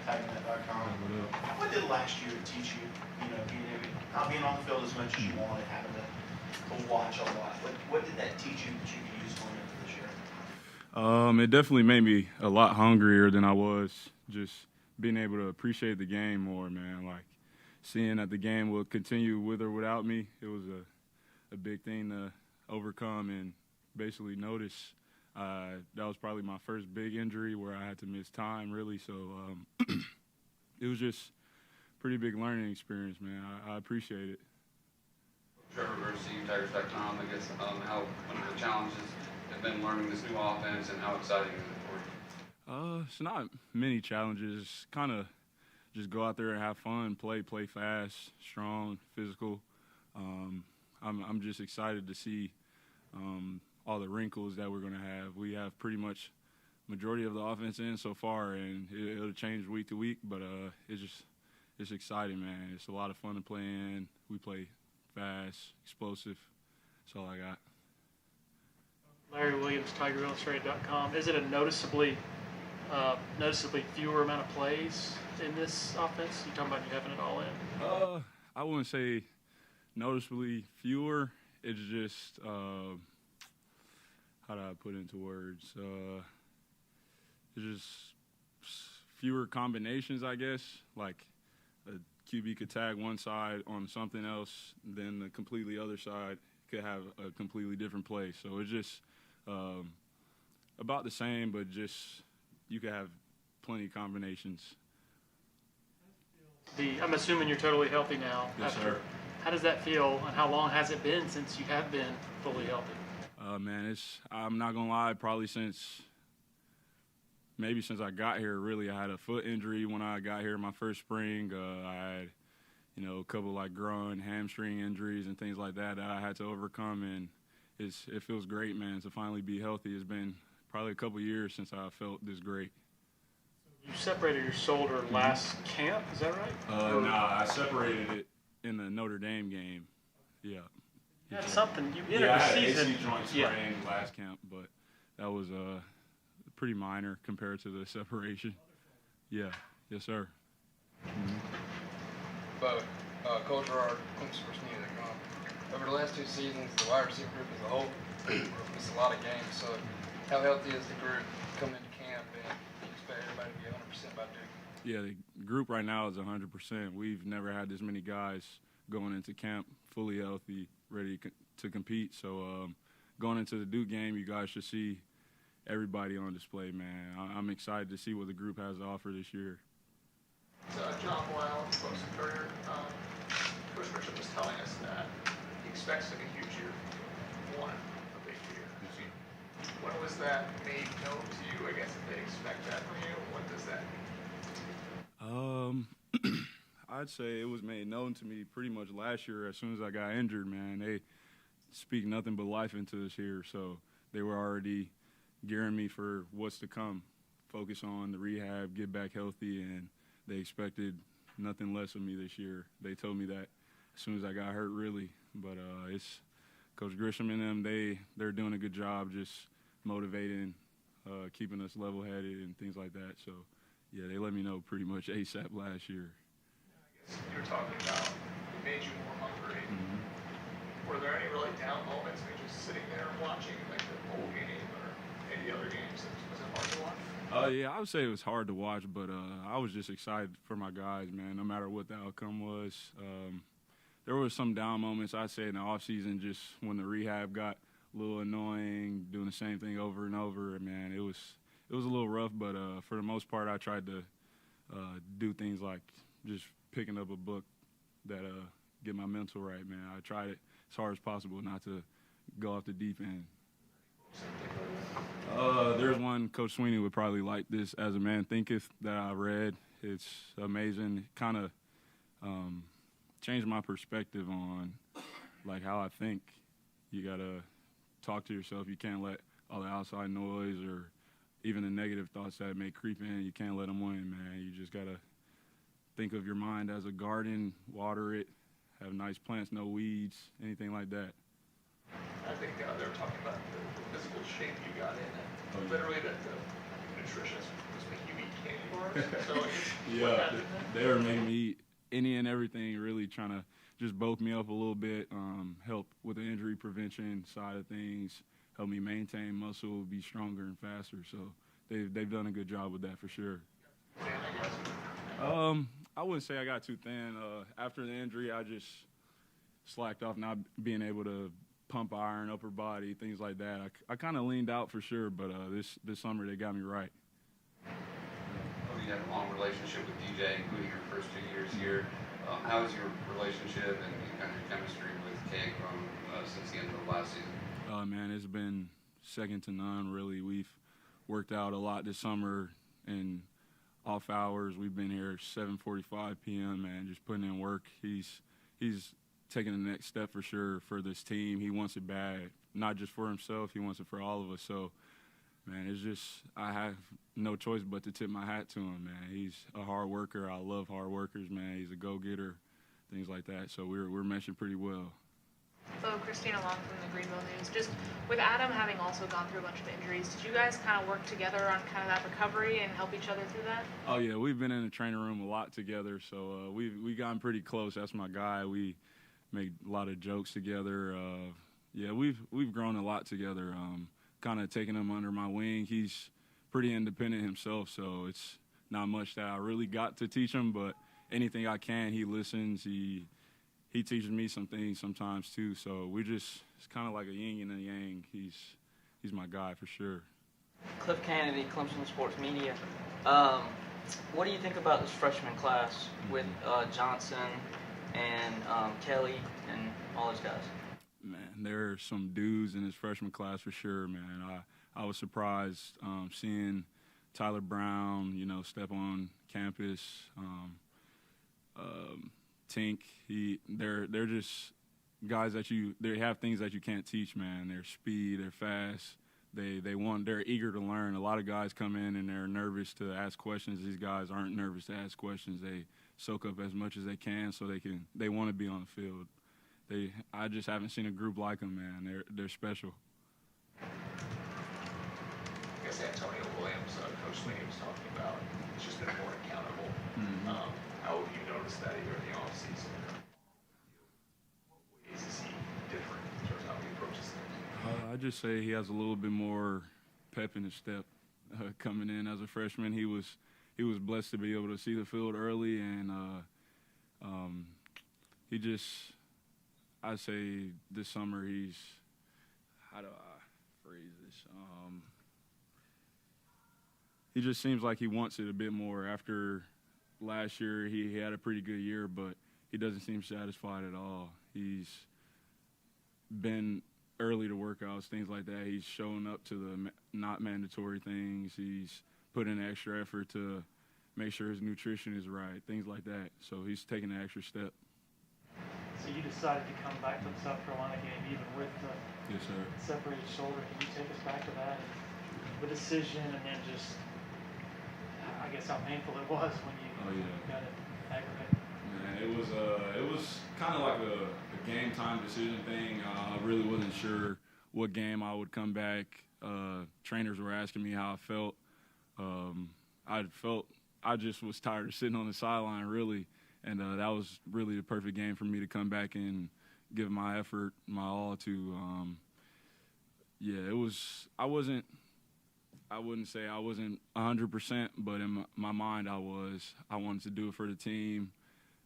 TitanNet.com. What did last year teach you? Not being on the field as much as you wanted, having to watch a lot. What did that teach you that you could use going into this year? It definitely made me a lot hungrier than I was. Just being able to appreciate the game more, man. Like seeing that the game will continue with or without me, it was a big thing to overcome and basically notice. That was probably my first big injury where I had to miss time, really. So it was just a pretty big learning experience, man. I appreciate it. Trevor Beaux, Tigers.com. I guess how one of the challenges have been learning this new offense and how exciting is it for you? It's not many challenges. Kind of just go out there and have fun, play fast, strong, physical. I'm just excited to see all the wrinkles that we're going to have. We have pretty much majority of the offense in so far, and it'll change week to week, but it's exciting, man. It's a lot of fun to play in. We play fast, explosive. That's all I got. Larry Williams, TigerIllustrated.com. Is it a noticeably fewer amount of plays in this offense? You talking about you having it all in? I wouldn't say noticeably fewer. It's just how do I put it into words? It's just fewer combinations, I guess. Like a QB could tag one side on something else, then the completely other side could have a completely different play. So it's just about the same, but just you could have plenty of combinations. I'm assuming you're totally healthy now. Yes, sir. How does that feel, and how long has it been since you have been fully healthy? Man, I'm not going to lie, probably since I got here, really. I had a foot injury when I got here my first spring. I had, a couple like groin, hamstring injuries and things like that I had to overcome, and it feels great, man, to finally be healthy. It's been probably a couple years since I felt this great. You separated your shoulder last camp, is that right? I separated it in the Notre Dame game. Yeah. That's something. You entered the season. AC joint sprain last camp, but that was pretty minor compared to the separation. Yeah. Yes, sir. Beaux, Coach Gerard, Clemson. Over the last two seasons, the wide receiver group as a whole missed a lot of games. So, how healthy is the group coming into camp, and do you expect everybody to be 100% by Duke? Yeah, the group right now is 100%. We've never had this many guys going into camp fully healthy, ready to compete. So going into the Duke game, you guys should see everybody on display, man. I'm excited to see what the group has to offer this year. John Boyle, Clemson Courier, Coach Bishop was telling us that he expects like a huge year from one, a big year. When was that made known to you? I guess if they expect that from you, what does that mean? I'd say it was made known to me pretty much last year as soon as I got injured, man. They speak nothing but life into this here, so they were already gearing me for what's to come. Focus on the rehab, get back healthy, and they expected nothing less of me this year. They told me that as soon as I got hurt, really. But it's Coach Grisham and them, they're doing a good job just motivating, keeping us level-headed and things like that. So, yeah, they let me know pretty much ASAP last year. I guess you were talking about it made you more hungry. Mm-hmm. Were there any really down moments when you're just sitting there watching like the bowl game or any other games? Was it hard to watch? Yeah, I would say it was hard to watch, but I was just excited for my guys, man, no matter what the outcome was. There were some down moments, I'd say, in the offseason, just when the rehab got a little annoying, doing the same thing over and over. Man, it was a little rough, but for the most part, I tried to do things like just picking up a book that get my mental right, man. I tried it as hard as possible not to go off the deep end. There's one Coach Sweeney would probably like this, As a Man Thinketh, that I read. It's amazing. It kind of changed my perspective on like how I think. You gotta talk to yourself. You can't let all the outside noise or even the negative thoughts that may creep in, you can't let them win, man. You just gotta think of your mind as a garden, water it, have nice plants, no weeds, anything like that. I think they were talking about the physical shape you got in, and literally that the nutritionist was making you eat candy bars. So what Yeah, happened there? they were making me eat any and everything, really trying to just bulk me up a little bit, help with the injury prevention side of things, help me maintain muscle, be stronger and faster. So they've done a good job with that for sure. Thin, I guess. I wouldn't say I got too thin. After the injury, I just slacked off not being able to pump iron, upper body, things like that. I kind of leaned out for sure, but this summer they got me right. You had a long relationship with DJ, including your first 2 years here. How has your relationship and kind of your chemistry with Kay grown since the end of the last season? Man, it's been second to none, really. We've worked out a lot this summer in off hours. We've been here 7:45 p.m., man, just putting in work. He's taking the next step for sure for this team. He wants it bad, not just for himself. He wants it for all of us. So, man, it's just I have no choice but to tip my hat to him, man. He's a hard worker. I love hard workers, man. He's a go-getter, things like that. So we're meshing pretty well. So Christina Long from the Greenville News. Just with Adam having also gone through a bunch of injuries, did you guys kind of work together on kind of that recovery and help each other through that? Oh yeah, we've been in the training room a lot together. So we gotten pretty close. That's my guy. We make a lot of jokes together. Yeah, we've grown a lot together. Kind of taking him under my wing. He's pretty independent himself, so it's not much that I really got to teach him, but anything I can, he listens. He teaches me some things sometimes too. So it's kind of like a yin and a yang. He's my guy for sure. Cliff Kennedy, Clemson Sports Media. What do you think about this freshman class with Johnson and Kelly and all those guys? Man, there are some dudes in this freshman class for sure, man. I was surprised seeing Tyler Brown, step on campus. Tink, they're just guys they have things that you can't teach, man. Their speed, they're fast. They're eager to learn. A lot of guys come in and they're nervous to ask questions. These guys aren't nervous to ask questions. They soak up as much as they can so they want to be on the field. I just haven't seen a group like them, man. They're special. I guess Antonio Williams, Coach Sweeney was talking about, it's just been more accountable. Mm-hmm. How have you noticed that here in the offseason? What ways is he different in terms of how he approaches things? I'd just say he has a little bit more pep in his step coming in as a freshman. He was blessed to be able to see the field early, and I'd say this summer how do I phrase this? He just seems like he wants it a bit more. After last year, he had a pretty good year, but he doesn't seem satisfied at all. He's been early to workouts, things like that. He's showing up to the not mandatory things. He's put in extra effort to make sure his nutrition is right, things like that. So he's taking an extra step. So you decided to come back to the South Carolina game even with the Yes, sir. separated shoulder. Can you take us back to that and the decision, and then just, I guess, how painful it was when you got it aggravated? Man, it was kind of like a game time decision thing. I really wasn't sure what game I would come back. Trainers were asking me how I felt. I just was tired of sitting on the sideline, really. And that was really the perfect game for me to come back and give my effort, my all to. It was. I wouldn't say I wasn't 100%, but in my mind I was. I wanted to do it for the team.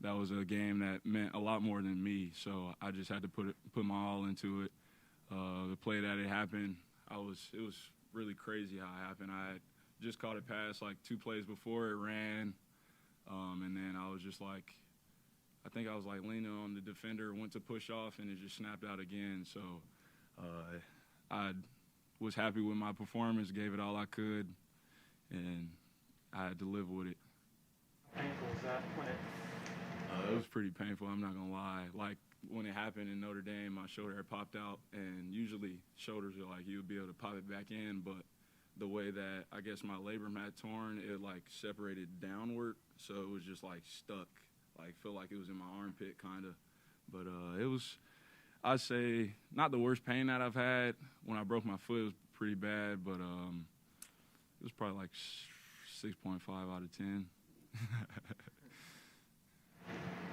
That was a game that meant a lot more than me, so I just had to put my all into it. The play that it happened, it was really crazy how it happened. I had just caught a pass like 2 plays before it ran. And then I was just like, I think I was like leaning on the defender, went to push off, and it just snapped out again. So I was happy with my performance, gave it all I could, and I had to live with it. How painful was that when it? It was pretty painful, I'm not going to lie. Like, when it happened in Notre Dame, my shoulder had popped out, and usually shoulders are like, you would be able to pop it back in, but the way that I guess my labrum had torn, it like separated downward, so it was just like stuck, like felt like it was in my armpit kind of. But it was, I'd say, not the worst pain that I've had. When I broke my foot, it was pretty bad, but it was probably like 6.5 out of 10.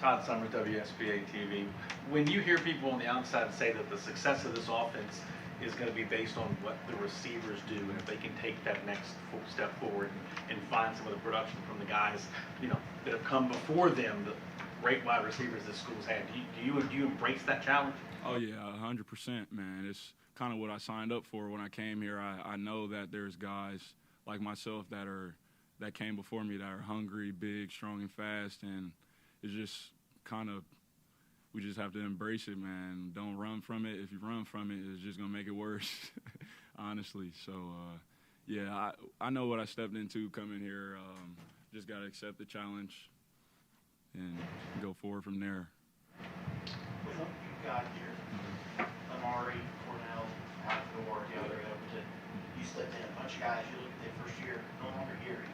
Todd Summer, WSBA TV. When you hear people on the outside say that the success of this offense is going to be based on what the receivers do, and if they can take that next step forward and find some of the production from the guys, you know, that have come before them, the great wide receivers this school's had, do you embrace that challenge? Oh yeah, 100%, man. It's kind of what I signed up for when I came here. I know that there's guys like myself that came before me that are hungry, big, strong, and fast, and it's just kind of, we just have to embrace it, man. Don't run from it. If you run from it, it's just gonna make it worse, honestly. So yeah, I know what I stepped into coming here. Just gotta accept the challenge and go forward from there. With what you got here, Amari, Cornell, out the door, the other Overton, you slipped in a bunch of guys you looked at their first year, no longer here.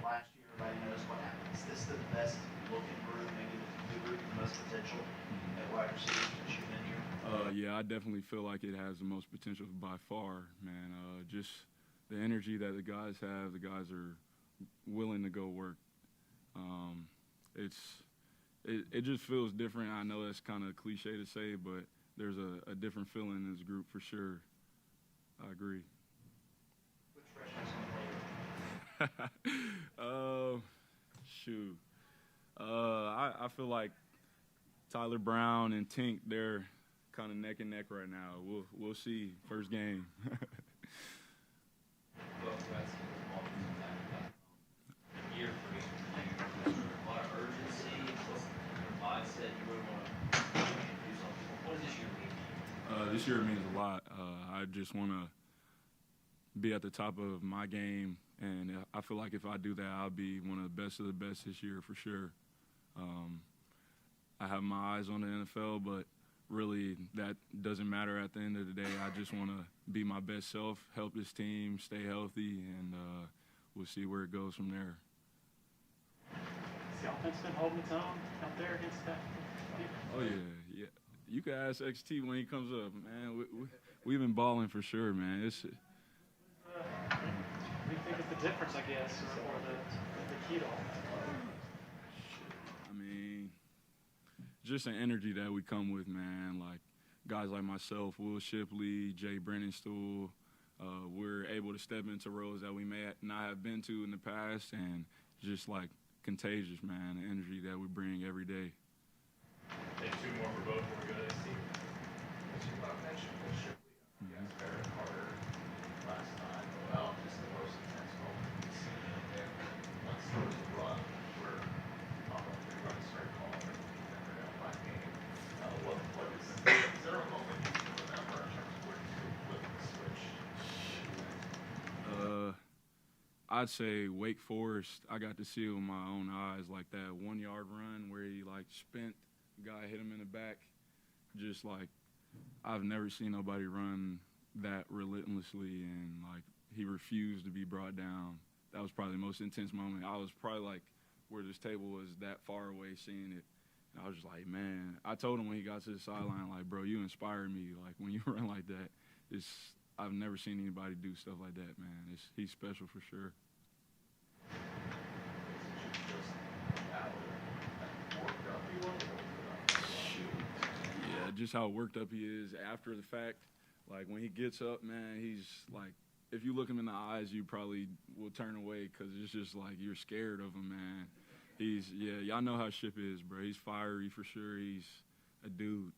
Last year, everybody knows what happened. Is this the best looking group, maybe the group with the most potential at wide receiver that you've been here? Yeah, I definitely feel like it has the most potential by far, man. Just the energy that the guys have, the guys are willing to go work. It just feels different. I know that's kind of cliche to say, but there's a different feeling in this group for sure. I agree. Which freshman's gonna play? Shoot. I feel like Tyler Brown and Tink, they're kind of neck and neck right now. We'll see. First game. Year for you. A lot of urgency. Mindset. You really want to do something. What does this year mean to you? This year means a lot. I just want to be at the top of my game, and I feel like if I do that, I'll be one of the best this year for sure. I have my eyes on the NFL, but really that doesn't matter at the end of the day. I just want to be my best self, help this team, stay healthy, and we'll see where it goes from there. Has the offense been holding its own out there against that? Oh, yeah. You can ask XT when he comes up, man. We've been balling for sure, man. What do you think is the difference, I guess, or the key to all that? I mean, just an energy that we come with, man. Like guys like myself, Will Shipley, Jay Brennenstuhl, we're able to step into roles that we may not have been to in the past, and just like contagious, man, the energy that we bring every day. And two more for both when we go to this team. As you mentioned, Will Shipley, you guys better and harder last time. Well, just the most intense moment we've seen in there. Once there was a run where they run a straight call and never got by game. What is there a moment you can remember in terms of where you flip the switch? I'd say Wake Forest. I got to see it with my own eyes, like that 1 yard run where he like spent, guy hit him in the back. Just like I've never seen nobody run that relentlessly, and like he refused to be brought down. That was probably the most intense moment. I was probably like where this table was that far away seeing it. And I was just like, man, I told him when he got to the sideline, like, bro, you inspired me. Like when you run like that, I've never seen anybody do stuff like that, man. He's special for sure. Yeah, just how worked up he is after the fact. Like when he gets up, man, he's like, if you look him in the eyes, you probably will turn away because it's just like you're scared of him, man. Y'all know how Ship is, bro. He's fiery for sure. He's a dude.